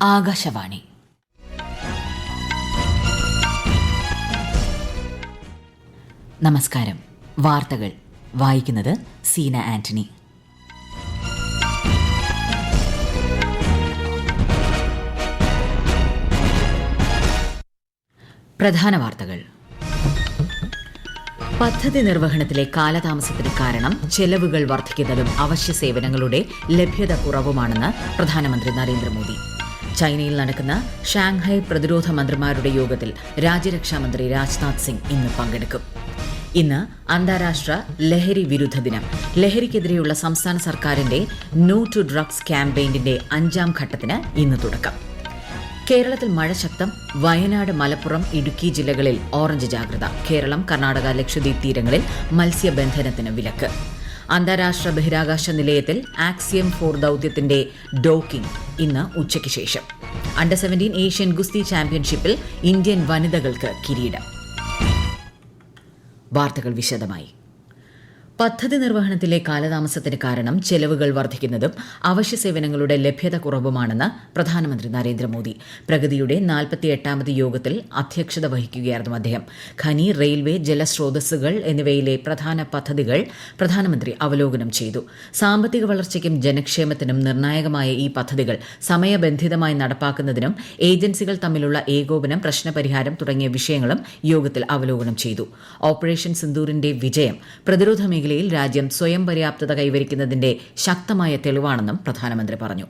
ആകാശവാണി. നമസ്കാരം. വാർത്തകൾ വായിക്കുന്നത് സീന ആന്റണി. പ്രധാന വാർത്തകൾ. പദ്ധതി നിർവഹണത്തിലെ കാലതാമസത്തിന് കാരണം ചെലവുകൾ വർദ്ധിക്കുന്നതും അവശ്യ സേവനങ്ങളുടെ ലഭ്യത കുറവുമാണെന്ന് പ്രധാനമന്ത്രി നരേന്ദ്രമോദി. ചൈനയിൽ നടക്കുന്ന ഷാങ്ഹായ് പ്രതിരോധ മന്ത്രിമാരുടെ യോഗത്തിൽ രാജ്യരക്ഷാമന്ത്രി രാജ്നാഥ് സിംഗ് ഇന്ന് പങ്കെടുക്കും. ഇന്ന് അന്താരാഷ്ട്ര ലഹരി വിരുദ്ധ ദിനം. ലഹരിക്കെതിരെയുള്ള സംസ്ഥാന സർക്കാരിന്റെ നോ ടു ഡ്രഗ്സ് ക്യാമ്പയിന്റെ 5ാം ഘട്ടത്തിന് ഇന്ന് തുടക്കം. കേരളത്തിൽ മഴ ശക്തം. വയനാട്, മലപ്പുറം, ഇടുക്കി ജില്ലകളിൽ ഓറഞ്ച് ജാഗ്രത. കേരളം, കർണാടക, ലക്ഷദ്വീപ് തീരങ്ങളിൽ മത്സ്യബന്ധനത്തിന് വിലക്ക്. അന്താരാഷ്ട്ര ബഹിരാകാശ നിലയത്തിൽ ആക്സിയം 4 ദൌത്യത്തിന്റെ ഡോക്കിംഗ് ഇന്ന് ഉച്ചയ്ക്ക് ശേഷം. അണ്ടർ 17 ഏഷ്യൻ ഗുസ്തി ചാമ്പ്യൻഷിപ്പിൽ ഇന്ത്യൻ വനിതകൾക്ക് കിരീടം. വാർത്തകൾ വിശദമായി. പദ്ധതി നിർവഹണത്തിലെ കാലതാമസത്തിന് കാരണം ചെലവുകൾ വർദ്ധിക്കുന്നതും അവശ്യ സേവനങ്ങളുടെ ലഭ്യത കുറവുമാണെന്ന് പ്രധാനമന്ത്രി നരേന്ദ്രമോദി. പ്രഗതിയുടെ 48ാമത് യോഗത്തിൽ അധ്യക്ഷത വഹിക്കുകയായിരുന്നു അദ്ദേഹം. ഖനി, റെയിൽവേ, ജലസ്രോതസ്സുകൾ എന്നിവയിലെ പ്രധാന പദ്ധതികൾ പ്രധാനമന്ത്രി അവലോകനം ചെയ്തു. സാമ്പത്തിക വളർച്ചയ്ക്കും ജനക്ഷേമത്തിനും നിർണായകമായ ഈ പദ്ധതികൾ സമയബന്ധിതമായി നടപ്പാക്കുന്നതിനും ഏജൻസികൾ തമ്മിലുള്ള ഏകോപനം, പ്രശ്നപരിഹാരം തുടങ്ങിയ വിഷയങ്ങളും യോഗത്തിൽ അവലോകനം ചെയ്തു. ഓപ്പറേഷൻ സിന്ദൂറിന്റെ വിജയം പ്രതിരോധ മേഖലയിൽ രാജ്യം സ്വയം പര്യാപ്തത കൈവരിക്കുന്നതിന്റെ ശക്തമായ തെളിവാണെന്നും പ്രധാനമന്ത്രി പറഞ്ഞു.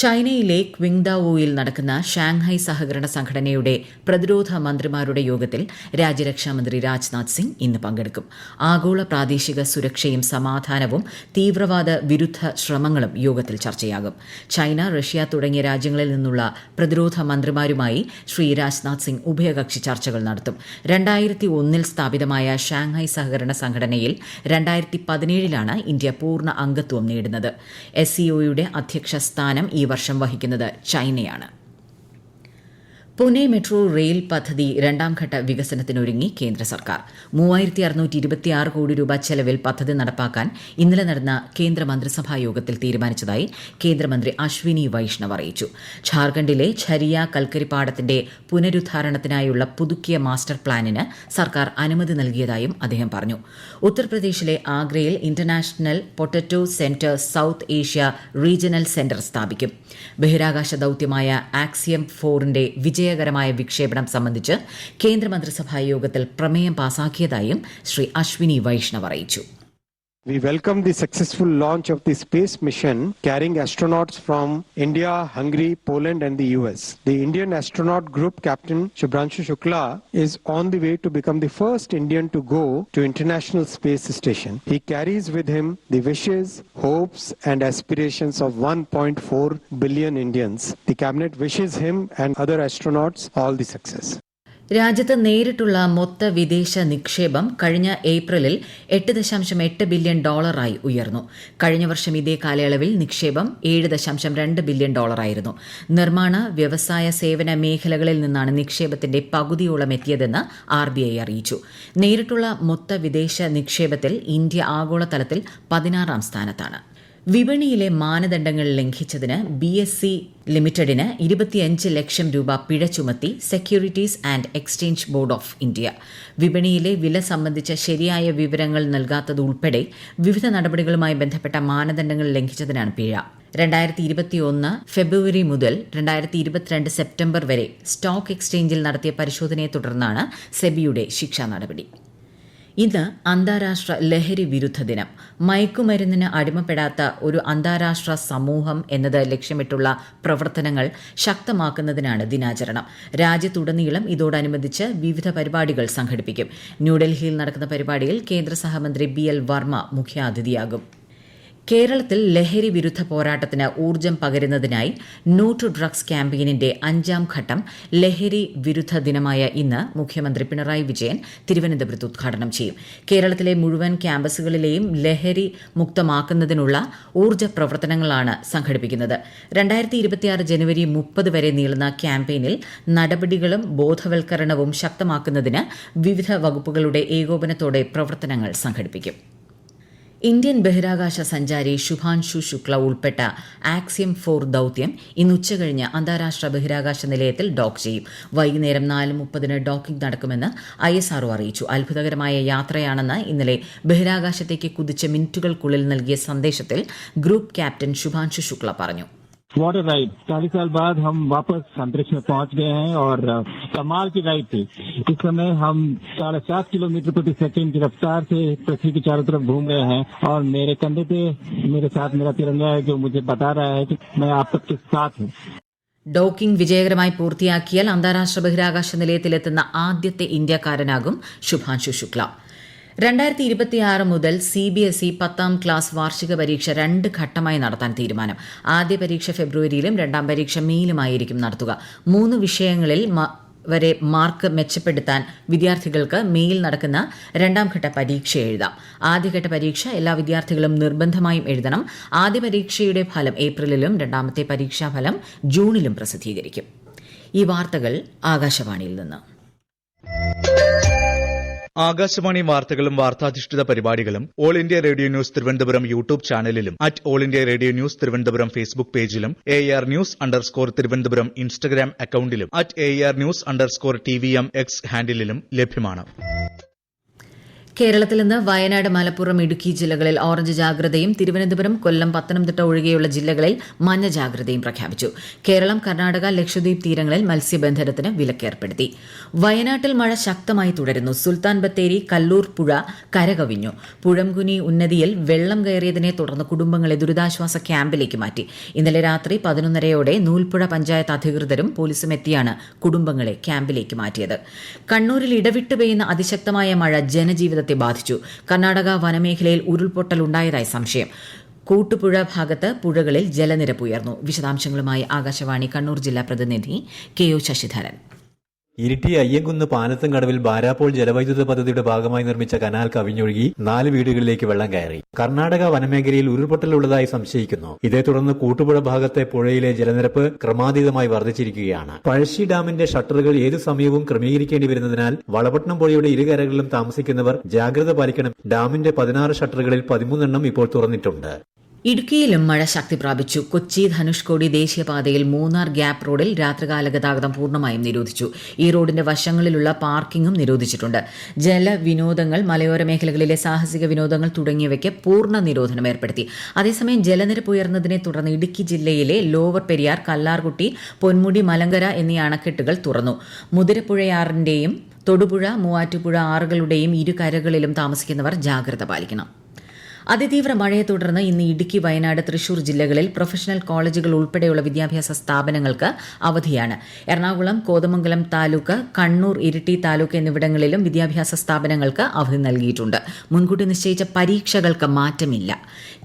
ചൈനയിലെ ക്വിങ്ഡാവോയിൽ നടക്കുന്ന ഷാങ്ഹായ് സഹകരണ സംഘടനയുടെ പ്രതിരോധ മന്ത്രിമാരുടെ യോഗത്തിൽ രാജ്യരക്ഷാമന്ത്രി രാജ്നാഥ് സിംഗ് ഇന്ന് പങ്കെടുക്കും. ആഗോള പ്രാദേശിക സുരക്ഷയും സമാധാനവും തീവ്രവാദ വിരുദ്ധ ശ്രമങ്ങളും യോഗത്തിൽ ചർച്ചയാകും. ചൈന, റഷ്യ തുടങ്ങിയ രാജ്യങ്ങളിൽ നിന്നുള്ള പ്രതിരോധ മന്ത്രിമാരുമായി ശ്രീ രാജ്നാഥ് സിംഗ് ഉഭയകക്ഷി ചർച്ചകൾ നടത്തും. 2001 സ്ഥാപിതമായ ഷാങ്ഹായ് സഹകരണ സംഘടനയിൽ 2017 ഇന്ത്യ പൂർണ്ണ അംഗത്വം നേടുന്നത്. SCOയുടെ അധ്യക്ഷ സ്ഥാനം ഈ വർഷം വഹിക്കുന്നത് ചൈനയാണ്. പുനെ മെട്രോ റെയിൽ പദ്ധതി 2ാം ഘട്ട വികസനത്തിനൊരുങ്ങി കേന്ദ്ര സർക്കാർ. 3626 കോടി രൂപ ചെലവിൽ പദ്ധതി നടപ്പാക്കാൻ ഇന്നലെ നടന്ന കേന്ദ്ര മന്ത്രിസഭാ യോഗത്തിൽ തീരുമാനിച്ചതായി കേന്ദ്രമന്ത്രി അശ്വിനി വൈഷ്ണവ് അറിയിച്ചു. ഝാർഖണ്ഡിലെ ഝരിയ കൽക്കരിപ്പാടത്തിന്റെ പുനരുദ്ധാരണത്തിനായുള്ള പുതുക്കിയ മാസ്റ്റർ പ്ലാനിന് സർക്കാർ അനുമതി നൽകിയതായും അദ്ദേഹം പറഞ്ഞു. ഉത്തർപ്രദേശിലെ ആഗ്രയിൽ international potato centre south Asia regional centre സ്ഥാപിക്കും. ബഹിരാകാശ ദൌത്യമായ ആക്സിയം 4ന്റെ വിജയകരമായ വിക്ഷേപണം സംബന്ധിച്ച് കേന്ദ്രമന്ത്രിസഭാ യോഗത്തിൽ പ്രമേയം പാസാക്കിയതായും ശ്രീ അശ്വിനി വൈഷ്ണവ് അറിയിച്ചു. We welcome the successful launch of the space mission carrying astronauts from India, Hungary, Poland and the US. The Indian astronaut group captain Shubhranshu Shukla is on the way to become the first Indian to go to International Space Station. He carries with him the wishes, hopes and aspirations of 1.4 billion Indians. The cabinet wishes him and other astronauts all the success. രാജ്യത്ത് നേരിട്ടുള്ള മൊത്ത വിദേശ നിക്ഷേപം കഴിഞ്ഞ ഏപ്രിലിൽ $8.8 billion ഉയർന്നു. കഴിഞ്ഞ വർഷം ഇതേ കാലയളവിൽ നിക്ഷേപം $7.2 ബില്യൺ ആയിരുന്നു. നിർമ്മാണ, വ്യവസായ, സേവന മേഖലകളിൽ നിന്നാണ് നിക്ഷേപത്തിന്റെ പകുതിയോളം എത്തിയതെന്ന് RBI അറിയിച്ചു. നേരിട്ടുള്ള മൊത്ത വിദേശ നിക്ഷേപത്തിൽ ഇന്ത്യ ആഗോളതലത്തിൽ 16ാം സ്ഥാനത്താണ്. വിപണിയിലെ മാനദണ്ഡങ്ങൾ ലംഘിച്ചതിന് BSE ലിമിറ്റഡിന് 25 ലക്ഷം രൂപ പിഴ ചുമത്തി securities and exchange board of India. വിപണിയിലെ വില സംബന്ധിച്ച ശരിയായ വിവരങ്ങൾ നൽകാത്തതുൾപ്പെടെ വിവിധ നടപടികളുമായി ബന്ധപ്പെട്ട മാനദണ്ഡങ്ങൾ ലംഘിച്ചതിനാണ് പിഴ. 2021 ഫെബ്രുവരി മുതൽ 2022 സെപ്റ്റംബർ വരെ സ്റ്റോക്ക് എക്സ്ചേഞ്ചിൽ നടത്തിയ പരിശോധനയെ തുടർന്നാണ് സെബിയുടെ ശിക്ഷാ നടപടി. ഇന്ന് അന്താരാഷ്ട്ര ലഹരി വിരുദ്ധ ദിനം. മയക്കുമരുന്നിന് അടിമപ്പെടാത്ത ഒരു അന്താരാഷ്ട്ര സമൂഹം എന്നത് ലക്ഷ്യമിട്ടുള്ള പ്രവർത്തനങ്ങൾ ശക്തമാക്കുന്നതിനാണ് ദിനാചരണം. രാജ്യത്തുടനീളം ഇതോടനുബന്ധിച്ച് വിവിധ പരിപാടികൾ സംഘടിപ്പിക്കും. ന്യൂഡൽഹിയിൽ നടക്കുന്ന പരിപാടിയിൽ കേന്ദ്ര സഹമന്ത്രി BL വർമ്മ മുഖ്യാതിഥിയാകും. കേരളത്തിൽ ലഹരി വിരുദ്ധ പോരാട്ടത്തിന് ഊർജ്ജം പകരുന്നതിനായി നോ ടു ഡ്രഗ്സ് ക്യാമ്പയിനിന്റെ 5ാം ഘട്ടം ലഹരി വിരുദ്ധ ദിനമായ ഇന്ന് മുഖ്യമന്ത്രി പിണറായി വിജയൻ തിരുവനന്തപുരത്ത് ഉദ്ഘാടനം ചെയ്യും. കേരളത്തിലെ മുഴുവൻ ക്യാമ്പസുകളിലെയും ലഹരി മുക്തമാക്കുന്നതിനുള്ള ഊർജ്ജ പ്രവർത്തനങ്ങളാണ് സംഘടിപ്പിക്കുന്നത്. 2026 ജനുവരി 30 വരെ നീളുന്ന ക്യാമ്പയിനിൽ നടപടികളും ബോധവൽക്കരണവും ശക്തമാക്കുന്നതിന് വിവിധ വകുപ്പുകളുടെ ഏകോപനത്തോടെ പ്രവർത്തനങ്ങൾ സംഘടിപ്പിക്കും. ഇന്ത്യൻ ബഹിരാകാശ സഞ്ചാരി ശുഭാൻശു ശുക്ല ഉൾപ്പെട്ട ആക്സിയം 4 ദൌത്യം ഇന്ന് ഉച്ചകഴിഞ്ഞ് അന്താരാഷ്ട്ര ബഹിരാകാശ നിലയത്തിൽ ഡോക്ക് ചെയ്യും. വൈകുന്നേരം 4:30 ഡോക്കിംഗ് നടക്കുമെന്ന് ISRO അറിയിച്ചു. അത്ഭുതകരമായ യാത്രയാണെന്ന് ഇന്നലെ ബഹിരാകാശത്തേക്ക് കുതിച്ച മിനിറ്റുകൾക്കുള്ളിൽ നൽകിയ സന്ദേശത്തിൽ ഗ്രൂപ്പ് ക്യാപ്റ്റൻ ശുഭാൻശു ശുക്ല പറഞ്ഞു. What a ride! 40 साल बाद हम वापस अंतरिक्ष में पहुंच गए हैं और कमाल की राइड थी. इस समय हम 7.5 किलोमीटर प्रति सेकंड की रफ्तार से पृथ्वी के चारों तरफ घूम रहे हैं और मेरे कंधे पे मेरे साथ मेरा तिरंगा है जो मुझे बता रहा है कि मैं आप सबके साथ हूँ. ഡോക്കിംഗ് വിജയകരമായി പൂർത്തിയാക്കിയാൽ അന്താരാഷ്ട്ര ബഹിരാകാശ നിലയത്തിലെത്തുന്ന ആദ്യത്തെ ഇന്ത്യക്കാരനാകും ശുഭാൻശു ശുക്ല. 2026 മുതൽ CBSE 10ാം ക്ലാസ് വാർഷിക പരീക്ഷ 2 ഘട്ടമായി നടത്താൻ തീരുമാനം. ആദ്യ പരീക്ഷ ഫെബ്രുവരിയിലും രണ്ടാം പരീക്ഷ മെയ്യിലുമായിരിക്കും നടത്തുക. 3 വിഷയങ്ങളിൽ വരെ മാർക്ക് മെച്ചപ്പെടുത്താൻ വിദ്യാർത്ഥികൾക്ക് മെയ്യിൽ നടക്കുന്ന രണ്ടാം ഘട്ട പരീക്ഷ എഴുതാം. ആദ്യഘട്ട പരീക്ഷ എല്ലാ വിദ്യാർത്ഥികളും നിർബന്ധമായും എഴുതണം. ആദ്യ പരീക്ഷയുടെ ഫലം ഏപ്രിലിലും രണ്ടാമത്തെ പരീക്ഷാഫലം ജൂണിലും പ്രസിദ്ധീകരിക്കും. ഈ വാർത്തകൾ ആകാശവാണിയിൽ നിന്ന്. ആകാശവാണി വാർത്തകളും വാർത്താധിഷ്ഠിത പരിപാടികളും All India Radio news Thiruvananthapuram YouTube ചാനലിലും All India Radio news Thiruvananthapuram Facebook പേജിലും AR News_ തിരുവനന്തപുരം ഇൻസ്റ്റഗ്രാം അക്കൌണ്ടിലും AR News_TVM X ഹാൻഡിലും ലഭ്യമാണ്. കേരളത്തിൽ നിന്ന് വയനാട്, മലപ്പുറം, ഇടുക്കി ജില്ലകളിൽ ഓറഞ്ച് ജാഗ്രതയും തിരുവനന്തപുരം, കൊല്ലം, പത്തനംതിട്ട ഒഴികെയുള്ള ജില്ലകളിൽ മഞ്ഞ ജാഗ്രതയും പ്രഖ്യാപിച്ചു. കേരളം, കർണാടക, ലക്ഷദ്വീപ് തീരങ്ങളിൽ മത്സ്യബന്ധനത്തിന് വിലക്കേർപ്പെടുത്തി. വയനാട്ടിൽ മഴ ശക്തമായി തുടരുന്നു. സുൽത്താൻ ബത്തേരി കല്ലൂർ പുഴ കരകവിഞ്ഞു. പുഴംകുനി ഉന്നതിയിൽ വെള്ളം കയറിയതിനെ തുടർന്ന് കുടുംബങ്ങളെ ദുരിതാശ്വാസ ക്യാമ്പിലേക്ക് മാറ്റി. ഇന്നലെ രാത്രി 11:30 നൂൽപ്പുഴ പഞ്ചായത്ത് അധികൃതരും പോലീസും എത്തിയാണ് കുടുംബങ്ങളെ ക്യാമ്പിലേക്ക് മാറ്റിയത്. കണ്ണൂരിൽ ഇടവിട്ട് പെയ്യുന്ന അതിശക്തമായ മഴ ജനജീവിതത്തെ ബാധിച്ചു. കർണാടക വനമേഖലയിൽ ഉരുൾപൊട്ടലുണ്ടായതായി സംശയം. കൂട്ടുപുഴ ഭാഗത്ത് പുഴകളിൽ ജലനിരപ്പ് ഉയർന്നു. വിശദാംശങ്ങളുമായി ആകാശവാണി കണ്ണൂർ ജില്ലാ പ്രതിനിധി KO ശശിധരൻ. ഇരിട്ടി അയ്യങ്കുന്ന് പാനത്തും കടവിൽ ബാരാപ്പോൾ ജലവൈദ്യുത പദ്ധതിയുടെ ഭാഗമായി നിർമ്മിച്ച കനാൽ കവിഞ്ഞൊഴുകി 4 വീടുകളിലേക്ക് വെള്ളം കയറി. കർണാടക വനമേഖലയിൽ ഉരുൾപൊട്ടലുള്ളതായി സംശയിക്കുന്നു. ഇതേ തുടർന്ന് കൂട്ടുപുഴ ഭാഗത്തെ പുഴയിലെ ജലനിരപ്പ് ക്രമാതീതമായി വർദ്ധിച്ചിരിക്കുകയാണ്. പഴശ്ശി ഡാമിന്റെ ഷട്ടറുകൾ ഏതു സമയവും ക്രമീകരിക്കേണ്ടി വരുന്നതിനാൽ വളപട്ടണം പുഴയുടെ ഇരുകരകളിലും താമസിക്കുന്നവർ ജാഗ്രത പാലിക്കണം. ഡാമിന്റെ 16 ഷട്ടറുകളിൽ 13 ഇപ്പോൾ തുറന്നിട്ടുണ്ട്. ഇടുക്കിയിലും മഴ ശക്തി പ്രാപിച്ചു. കൊച്ചി ധനുഷ്കോടി ദേശീയപാതയിൽ മൂന്നാർ ഗ്യാപ് റോഡിൽ രാത്രികാല ഗതാഗതം പൂർണ്ണമായും നിരോധിച്ചു. ഈ റോഡിന്റെ വശങ്ങളിലുള്ള പാർക്കിംഗും നിരോധിച്ചിട്ടുണ്ട്. ജലവിനോദങ്ങൾ, മലയോര മേഖലകളിലെ സാഹസിക വിനോദങ്ങൾ തുടങ്ങിയവയ്ക്ക് പൂർണ്ണ നിരോധനം ഏർപ്പെടുത്തി. അതേസമയം ജലനിരപ്പ് ഉയർന്നതിനെ തുടർന്ന് ഇടുക്കി ജില്ലയിലെ ലോവർ പെരിയാർ, കല്ലാർകുട്ടി, പൊന്മുടി, മലങ്കര എന്നീ അണക്കെട്ടുകൾ തുറന്നു. മുതിരപ്പുഴയാറിന്റെയും തൊടുപുഴ, മൂവാറ്റുപുഴ ആറുകളുടെയും ഇരുകരകളിലും താമസിക്കുന്നവർ ജാഗ്രത പാലിക്കണം. അതിതീവ്ര മഴയെ തുടർന്ന് ഇന്ന് ഇടുക്കി, വയനാട്, തൃശൂർ ജില്ലകളിൽ പ്രൊഫഷണൽ കോളേജുകൾ ഉൾപ്പെടെയുള്ള വിദ്യാഭ്യാസ സ്ഥാപനങ്ങൾക്ക് അവധിയാണ്. എറണാകുളം, കോതമംഗലം താലൂക്ക്, കണ്ണൂർ, ഇരിട്ടി താലൂക്ക് എന്നിവിടങ്ങളിലും വിദ്യാഭ്യാസ സ്ഥാപനങ്ങൾക്ക് അവധി നൽകിയിട്ടുണ്ട്. മുൻകൂട്ടി നിശ്ചയിച്ച പരീക്ഷകൾക്ക് മാറ്റമില്ല.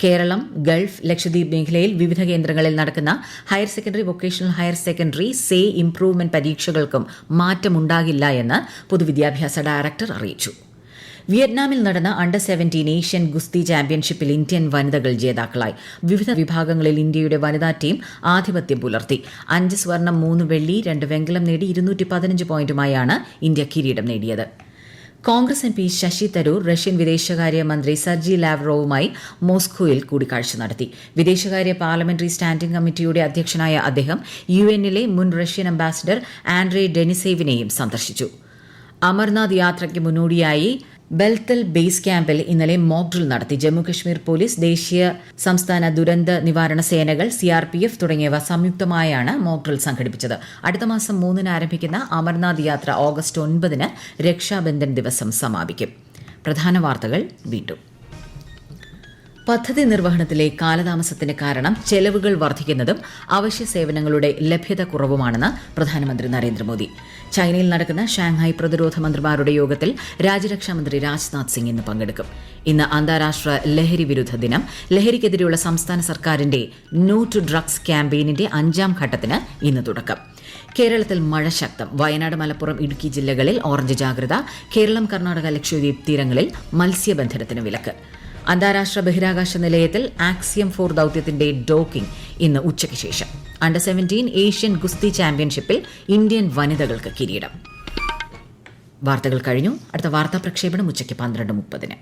കേരളം, ഗൾഫ്, ലക്ഷദ്വീപ് മേഖലയിൽ വിവിധ കേന്ദ്രങ്ങളിൽ നടക്കുന്ന higher secondary, vocational higher secondary, improvement പരീക്ഷകൾക്കും മാറ്റമുണ്ടാകില്ല എന്ന് പൊതുവിദ്യാഭ്യാസ ഡയറക്ടർ അറിയിച്ചു. വിയറ്റ്നാമിൽ നടന്ന അണ്ടർ 17 ഏഷ്യൻ ഗുസ്തി ചാമ്പ്യൻഷിപ്പിൽ ഇന്ത്യൻ വനിതകൾ ജേതാക്കളായി. വിവിധ വിഭാഗങ്ങളിൽ ഇന്ത്യയുടെ വനിതാ ടീം ആധിപത്യം പുലർത്തി. 5 സ്വർണം, 3 വെള്ളി, 2 വെങ്കലം നേടി 215 പോയിന്റുമായാണ് ഇന്ത്യ കിരീടം നേടിയത്. കോൺഗ്രസ് MP ശശി തരൂർ റഷ്യൻ വിദേശകാര്യ മന്ത്രി സർജി ലാവ്റോവുമായി മോസ്കോയിൽ കൂടിക്കാഴ്ച നടത്തി. വിദേശകാര്യ പാർലമെന്ററി സ്റ്റാൻഡിംഗ് കമ്മിറ്റിയുടെ അധ്യക്ഷനായ അദ്ദേഹം UN-ലെ മുൻ റഷ്യൻ അംബാസിഡർ ആൻഡ്രേ ഡെനിസേവിനെയും സന്ദർശിച്ചു. അമർനാഥ് യാത്രയ്ക്ക് മുന്നോടിയായി ബെൽത്തൽ ബേസ് ക്യാമ്പിൽ ഇന്നലെ മോക്ക് ഡ്രിൽ നടത്തി. ജമ്മുകശ്മീർ പോലീസ്, ദേശീയ സംസ്ഥാന ദുരന്ത നിവാരണ സേനകൾ, CRPF തുടങ്ങിയവ സംയുക്തമായാണ് മോക്ക് ഡ്രിൽ സംഘടിപ്പിച്ചത്. അടുത്ത മാസം 3-ന് ആരംഭിക്കുന്ന അമർനാഥ് യാത്ര ഓഗസ്റ്റ് 9-ന് രക്ഷാബന്ധൻ ദിവസം സമാപിക്കും. പ്രധാന വാർത്തകൾ വീണ്ടും. പദ്ധതി നിർവഹണത്തിലെ കാലതാമസത്തിന് കാരണം ചെലവുകൾ വർദ്ധിക്കുന്നതും അവശ്യ സേവനങ്ങളുടെ ലഭ്യത കുറവുമാണെന്ന് പ്രധാനമന്ത്രി നരേന്ദ്രമോദി. ചൈനയിൽ നടക്കുന്ന ഷാങ്ഹായ് പ്രതിരോധ മന്ത്രിമാരുടെ യോഗത്തിൽ രാജ്യരക്ഷാമന്ത്രി രാജ്നാഥ് സിംഗ് ഇന്ന് പങ്കെടുക്കും. ഇന്ന് അന്താരാഷ്ട്ര ലഹരി വിരുദ്ധ ദിനം. ലഹരിക്കെതിരെയുള്ള സംസ്ഥാന സർക്കാരിന്റെ നോ ടു ഡ്രഗ്സ് ക്യാമ്പയിനിന്റെ 5ാം ഘട്ടത്തിന് ഇന്ന് തുടക്കം. കേരളത്തിൽ മഴ ശക്തം. വയനാട്, മലപ്പുറം, ഇടുക്കി ജില്ലകളിൽ ഓറഞ്ച് ജാഗ്രത. കേരളം, കർണാടക, ലക്ഷദ്വീപ് തീരങ്ങളിൽ മത്സ്യബന്ധനത്തിന് വിലക്ക്. അന്താരാഷ്ട്ര ബഹിരാകാശ നിലയത്തിൽ ആക്സിയം 4 ദൌത്യത്തിന്റെ ഡോക്കിംഗ് ഇന്ന് ഉച്ചയ്ക്ക് ശേഷം. അണ്ടർ 17 ഏഷ്യൻ ഗുസ്തി ചാമ്പ്യൻഷിപ്പിൽ ഇന്ത്യൻ വനിതകൾക്ക് കിരീടം. വാർത്തകൾ കഴിഞ്ഞു. അടുത്ത വാർത്താ പ്രക്ഷേപണം ഉച്ചയ്ക്ക് 12:30.